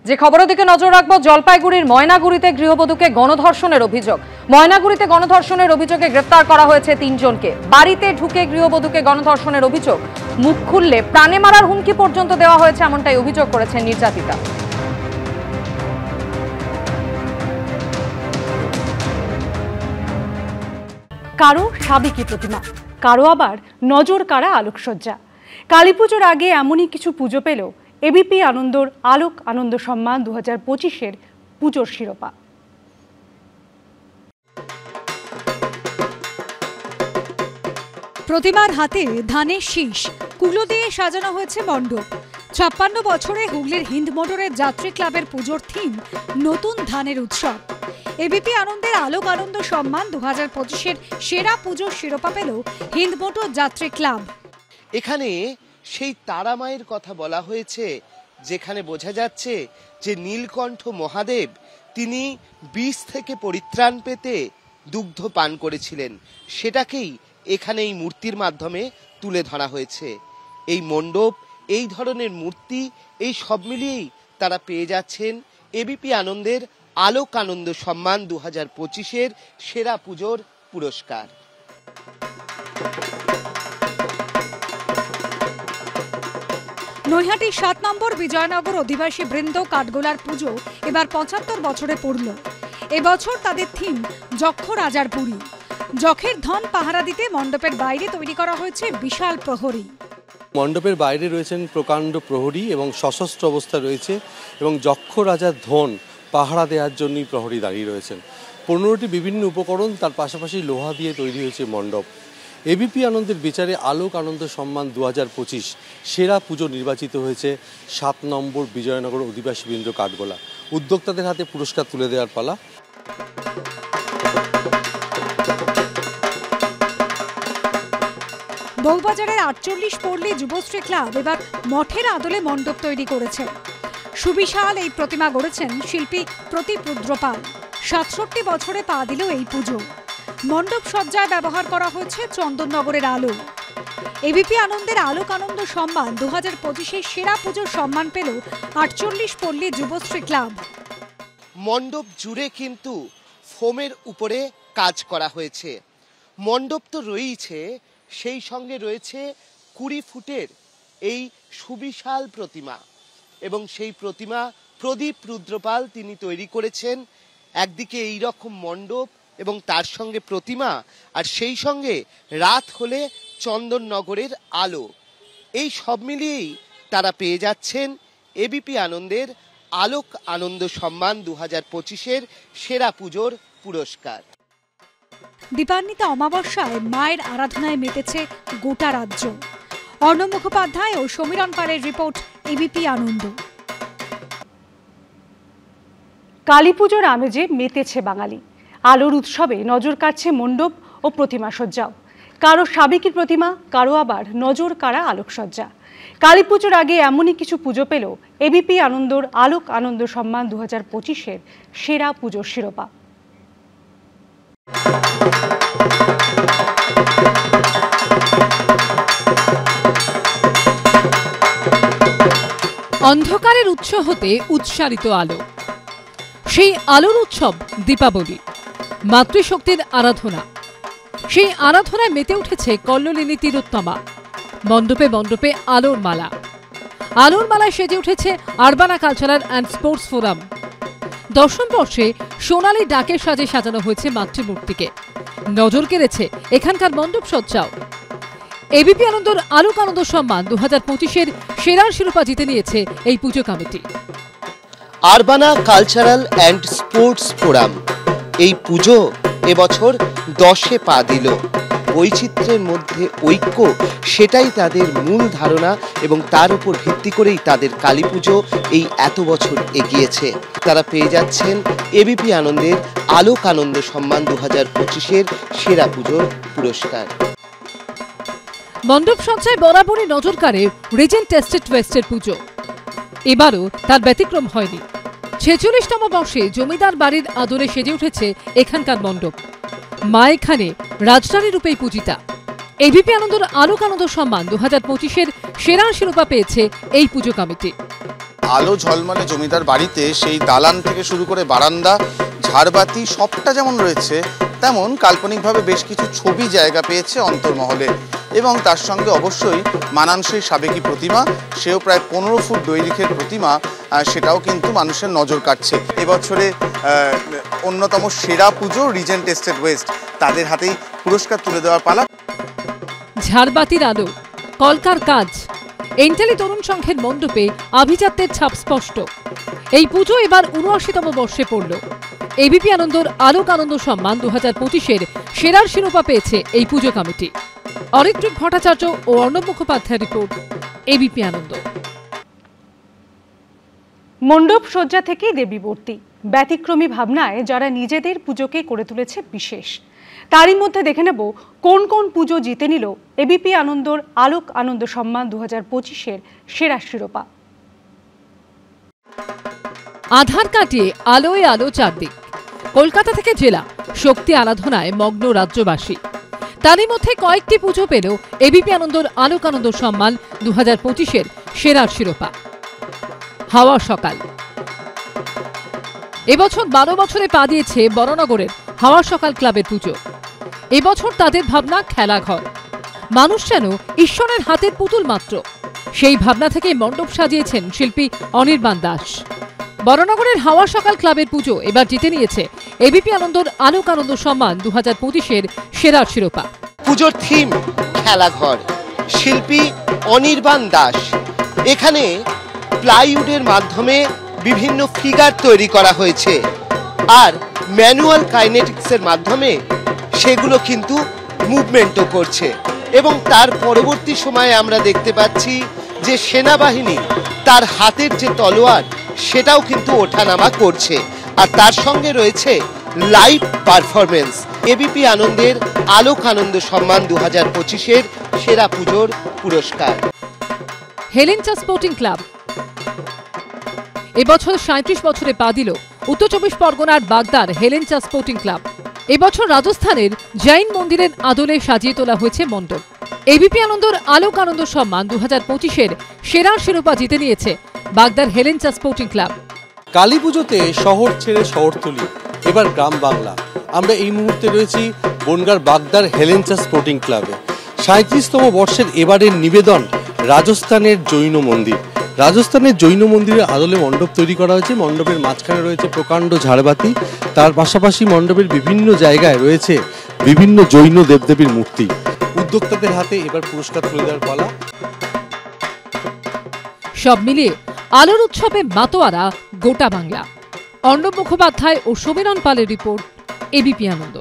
যে খবরের দিকে নজর রাখবো, জলপাইগুড়ির ময়নাগুড়িতে গৃহবধূকে গণধর্ষণের অভিযোগ। ময়নাগুড়িতে গণধর্ষণের অভিযোগে গ্রেফতার করা হয়েছে ৩ জনকে। বাড়িতে ঢুকে গৃহবধূকে গণধর্ষণের অভিযোগ, মুখ খুললে প্রাণে মারার হুমকি পর্যন্ত দেওয়া হয়েছে, এমনটাই অভিযোগ করেছেন নির্যাতিতা। কারো সাবেকি প্রতিমা, কারো আবার নজর কাড়া আলোকসজ্জা। কালী পুজোর আগে এমনই কিছু পুজো পেল এবিপি আনন্দর আলোক আনন্দ সম্মান 2025-এর পুজোর শিরোপা। প্রতিমার হাতে ধানের শীষ, কুলো দিয়ে সাজানো হয়েছে মণ্ডপ। 56 বছরে হুগলির হিন্দ মোটরের যাত্রী ক্লাবের পুজোর থিম নতুন ধানের উৎসব। এবিপি আনন্দের আলোক আনন্দ সম্মান 2025-এর সেরা পুজোর শিরোপা পেল হিন্দ মোটর যাত্রী ক্লাব। এখানে সেই তারা মায়ের কথা বলা হয়েছে, যেখানে বোঝা যাচ্ছে যে নীলকণ্ঠ মহাদেব তিনি বিষ থেকে পরিত্রাণ পেতে দুগ্ধ পান করেছিলেন, সেটাকেই এখানে এই মূর্তির মাধ্যমে তুলে ধরা হয়েছে। এই মণ্ডপ, এই ধরনের মূর্তি, এই সব মিলিয়েই তারা পেয়ে যাচ্ছেন এবিপি আনন্দের আলোক আনন্দ সম্মান 2025-এর সেরা পুজোর পুরস্কার। নৈহাটির 7 নম্বর বিজয়নগর অধিবাসী বৃন্দ কাঠগোলার পুজো এবার 75 বছরে পড়ল। এবছর তাদের থিম যক্ষ রাজার পুরী। যখের ধন পাহারা দিতে মণ্ডপের বাইরে তৈরি করা হয়েছে বিশাল প্রহরী। মণ্ডপের বাইরে রয়েছেন প্রকাণ্ড প্রহরী এবং সশস্ত্র অবস্থা রয়েছে, এবং যক্ষ রাজার ধন পাহারা দেওয়ার জন্যই প্রহরী দাঁড়িয়ে রয়েছেন। 15টি বিভিন্ন উপকরণ, তার পাশাপাশি লোহা দিয়ে তৈরি হয়েছে মণ্ডপ। এবিপি আনন্দের বিচারে আলোক আনন্দ সম্মান 2025 সেরা পুজো নির্বাচিত হয়েছে 7 নম্বর বিজয়নগর অধিবাসী বৃন্দ কাঠগোলা। উদ্যোক্তাদের হাতে পুরস্কার তুলে দেওয়ার পালা। বউবাজারের 48 পল্লী যুবশ্রী ক্লাব এবার মঠের আদলে মণ্ডপ তৈরি করেছে। সুবিশাল এই প্রতিমা গড়েছেন শিল্পী প্রদীপ রুদ্রপাল। 67 বছরে পা দিল এই পুজো। মণ্ডপ সজ্জায় ব্যবহার করা হয়েছে চন্দননগরের আলো। এবিপি আনন্দের আলোক আনন্দ সম্মান 2025-এর সেরা পুজোর সম্মান পেল 48 পল্লী যুবশ্রী ক্লাব। মণ্ডপ জুড়ে কিন্তু ফোমের উপরে কাজ করা হয়েছে। মণ্ডপ তো রয়েছে, সেই সঙ্গে রয়েছে 20 ফুটের এই সুবিশাল প্রতিমা, এবং সেই প্রতিমা প্রদীপ রুদ্রপাল তিনি তৈরি করেছেন। একদিকে এই রকম মণ্ডপ এবং তার সঙ্গে প্রতিমা, আর সেই সঙ্গে রাত হলে চন্দননগরের আলো, এই সব মিলিয়েই তারা পেয়ে যাচ্ছেন এবিপি আনন্দের আলোক আনন্দ সম্মান 2025-এর সেরা পুজোর পুরস্কার। দীপান্বিতা অমাবস্যায় মায়ের আরাধনায় মেতেছে গোটা রাজ্য। অর্ণব মুখোপাধ্যায় ও সমীরণ পালের রিপোর্ট, এবিপি আনন্দ। কালী পুজোর আমেজে মেতেছে বাঙালি। আলোর উৎসবে নজর কাটছে মণ্ডপ ও প্রতিমা সজ্জাও। কারো সাবেকি প্রতিমা, কারো আবার নজর কাড়া আলোকসজ্জা। কালী পুজোর আগে এমনই কিছু পুজো পেল এবিপি আনন্দর আলোক আনন্দ সম্মান 2025-এর সেরা পুজোর শিরোপা। অন্ধকারের উৎস হতে উৎসারিত আলো, সেই আলোর উৎসব দীপাবলি। মাতৃশক্তির আরাধনা, সেই আরাধনায় মেতে উঠেছে কল্লোলিনী তিলোত্তমা। মণ্ডপে মণ্ডপে আলোর মালা, আলোর মালায় সেজে উঠেছে Urbana cultural and sports forum. দর্শন বর্ষে সোনালী ডাকের সাজে সাজানো হয়েছে মাতৃমূর্তিকে। নজর কেড়েছে এখানকার মণ্ডপ সজ্জাও। এবিপি আনন্দর আলোক আনন্দ সম্মান 2025-এর সেরা শিরোপা জিতে নিয়েছে এই পুজো committee. Urbana cultural and sports forum এই পুজো এবছর 10-এ পা দিল। বৈচিত্র্যের মধ্যে ঐক্য, সেটাই তাদের মূল ধারণা, এবং তার উপর ভিত্তি করেই তাদের কালী পুজো এই এত বছর এগিয়েছে। তারা পেয়ে যাচ্ছেন এবিপি আনন্দের আলোক আনন্দ সম্মান 2025-এর সেরা পুজোর পুরস্কার। মণ্ডপ সজ্জায় বরাবরই নজর কাড়ে রিজেন্ট টেস্টেড ওয়েস্টের পুজো। এবারও তার ব্যতিক্রম হয়নি। 46তম বর্ষে জমিদার বাড়ির আদরে সেজে উঠেছে এখানকার মণ্ডপ। মা এখানে রাজরানী রূপেই পূজিতা। এবিপি আনন্দর আলোক আনন্দ সম্মান 2025-এর সেরা শিরোপা পেয়েছে এই পুজো কমিটি। আলো ঝলমলে জমিদার বাড়িতে সেই দালান থেকে শুরু করে বারান্দা, ঝাড়বাতি সবটা যেমন রয়েছে, তেমন কাল্পনিকভাবে বেশ কিছু ছবি জায়গা পেয়েছে অন্তর্মহলে। এবং তার সঙ্গে অবশ্যই মানানসই সাবেকি প্রতিমা, সেও প্রায় 15 ফুট দৈর্ঘ্যের প্রতিমা, সেটাও কিন্তু মানুষের নজর কাটছে। এবছরে অন্যতম সেরা পুজো রিজেন্ট এস্টেট ওয়েস্ট, তাদের হাতেই পুরস্কার তুলে দেওয়ার পালা। ঝাড়বাতির আলো, কলকার কাজ, এন্টালি তরুণ সংঘের মণ্ডপে আভিজাত্যের ছাপ স্পষ্ট। এই পুজো এবার ৭৯তম বর্ষে পড়ল। এবিপি আনন্দর আলোক আনন্দ সম্মান 2025-এর সেরার শিরোপা পেয়েছে এই পুজো কমিটি। অরিত্রিক ভট্টাচার্য ও অর্ণব মুখোপাধ্যায়ের রিপোর্ট, এবিপি আনন্দ। মণ্ডপ সজ্জা থেকে দেবী মূর্তি, ব্যতিক্রমী ভাবনায় যারা নিজেদের পুজোকে করে তুলেছে বিশেষ। তারই মধ্যে দেখে নেব কোন কোন পুজো জিতে নিল এবিপি আনন্দর আলোক আনন্দ সম্মান 2025-এর সেরা শিরোপা। আধার কাটিয়ে আলোয় আলো চারদিক। কলকাতা থেকে জেলা শক্তি আরাধনায় মগ্ন রাজ্যবাসী। তারই মধ্যে কয়েকটি পুজো পেল এবিপি আনন্দর আলোক আনন্দ সম্মান 2025-এর সেরার শিরোপা। হাওয়া সকাল এবছর 12 বছরে পা দিয়েছে বড়নগরের হাওয়া সকাল ক্লাবের পুজো। এবছর তাদের ভাবনা খেলাঘর, মানুষ যেন ঈশ্বরের হাতের পুতুল মাত্র। সেই ভাবনা থেকে মণ্ডপ সাজিয়েছেন শিল্পী অনির্বাণ দাস। বড়নগরের হাওয়া সকাল ক্লাবের পুজো এবার জিতে নিয়েছে এবিপি আনন্দর আলোক আনন্দ সম্মান 2025-এর সেরার শিরোপা। পুজোর থিম খেলাঘর, শিল্পী অনির্বাণ দাস। এখানে প্লাইউডের মাধ্যমে বিভিন্ন ফিগার তৈরি করা হয়েছে, আর ম্যানুয়াল কাইনেটিক্সের মাধ্যমে সেগুলো কিন্তু মুভমেন্টও করছে। এবং তার পরবর্তী সময়ে আমরা দেখতে পাচ্ছি যে সেনাবাহিনী তার হাতের যে তলোয়ার সেটাও কিন্তু ওঠানামা করছে, আর তার সঙ্গে রয়েছে লাইভ পারফরমেন্স। এবিপি আনন্দের আলোক আনন্দ সম্মান 2025-এর সেরা পুজোর পুরস্কার। হেলেঞ্চা স্পোর্টিং ক্লাব এবছর 37 বছরে পা দিল উত্তর 24 পরগনার বাগদার হেলেঞ্চা স্পোর্টিং ক্লাব। এবছর রাজস্থানের জৈন মন্দিরের আদলে সাজিয়ে তোলা হয়েছে মণ্ডপ। এবিপি আনন্দর আলোক আনন্দ সম্মান 2025-এর সেরার শিরোপা জিতে নিয়েছে বাগদার হেলেঞ্চা স্পোর্টিং ক্লাব। কালী পুজোতে শহর ছেড়ে শহরতলি, এবার গ্রাম বাংলা। আমরা এই মুহূর্তে রয়েছি বনগাঁর বাগদার হেলেঞ্চা স্পোর্টিং ক্লাবে। 37তম বর্ষের এবারের নিবেদন রাজস্থানের জৈন মন্দির। রাজস্থানের জৈন মন্দিরের আদলে মণ্ডপ তৈরি করা হয়েছে। মণ্ডপের মাঝখানে রয়েছে প্রকাণ্ড ঝাড়বাতি, তার পাশাপাশি মণ্ডপের বিভিন্ন জায়গায় রয়েছে বিভিন্ন জৈন দেবদেবীর মূর্তি। উদ্যোক্তাদের হাতে এবার পুরস্কার তুলে দেওয়ার পালা। সব মিলিয়ে আলোর উৎসবে মাতোয়ারা গোটা বাংলা। অর্ণব মুখোপাধ্যায় ও সমীরণ পালের রিপোর্ট, এবিপি আনন্দ।